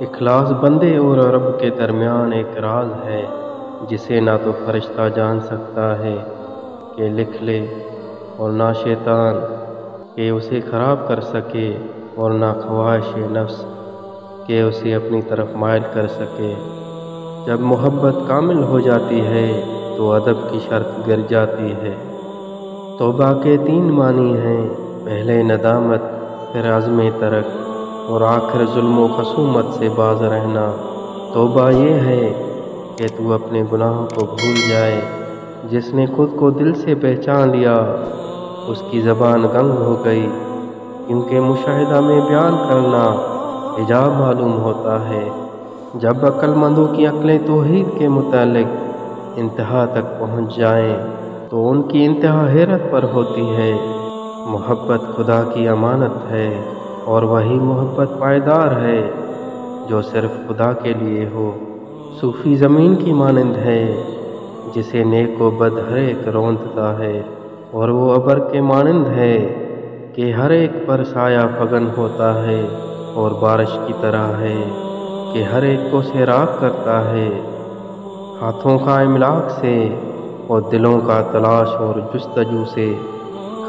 اخلاص بندے اور رب کے درمیان ایک راز ہے جسے نہ تو فرشتہ جان سکتا ہے کہ لکھ لے، اور نہ شیطان کہ اسے خراب کر سکے، اور نہ خواہش نفس کہ اسے اپنی طرف مائل کر سکے۔ جب محبت کامل ہو جاتی ہے تو ادب کی شرط گر جاتی ہے۔ توبہ کے 3 معنی ہیں، پہلے ندامت، پھر عزم ترک، اور آخر ظلم و خصومت سے باز رہنا۔ توبہ یہ ہے کہ تو اپنے گناہوں کو بھول جائے۔ جس نے خود کو دل سے پہچان لیا اس کی زبان گنگ ہو گئی، کیونکہ مشاہدہ میں بیان کرنا حجاب معلوم ہوتا ہے۔ جب عقل مندوں کی عقلیں توحید کے متعلق انتہا تک پہنچ جائیں تو ان کی انتہا حیرت پر ہوتی ہے۔ محبت خدا کی امانت ہے، اور وہی محبت پائیدار ہے جو صرف خدا کے لیے ہو۔ صوفی زمین کی مانند ہے جسے نیک و بد ہر ایک روندتا ہے، اور وہ ابر کے مانند ہے کہ ہر ایک پر سایہ فگن ہوتا ہے، اور بارش کی طرح ہے کہ ہر ایک کو سیراب کرتا ہے۔ ہاتھوں کا املاک سے اور دلوں کا تلاش اور جستجو سے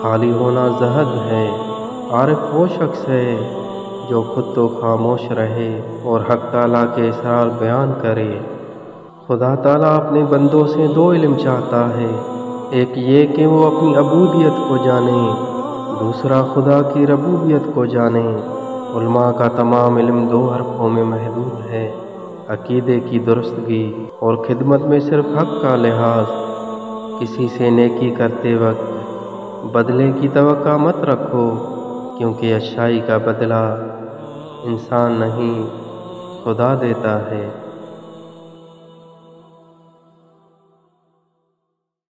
خالی ہونا زہد ہے۔ عارف وہ شخص ہے جو خود تو خاموش رہے اور حق تعالیٰ کے اسرار بیان کرے۔ خدا تعالیٰ اپنے بندوں سے 2 علم چاہتا ہے، ایک یہ کہ وہ اپنی عبودیت کو جانے، دوسرا خدا کی ربوبیت کو جانے۔ علماء کا تمام علم 2 حرفوں میں محدود ہے، عقیدے کی درستگی اور خدمت میں صرف حق کا لحاظ۔ کسی سے نیکی کرتے وقت بدلے کی توقع مت رکھو، کیونکہ اچھائی کا بدلہ انسان نہیں، خدا دیتا ہے۔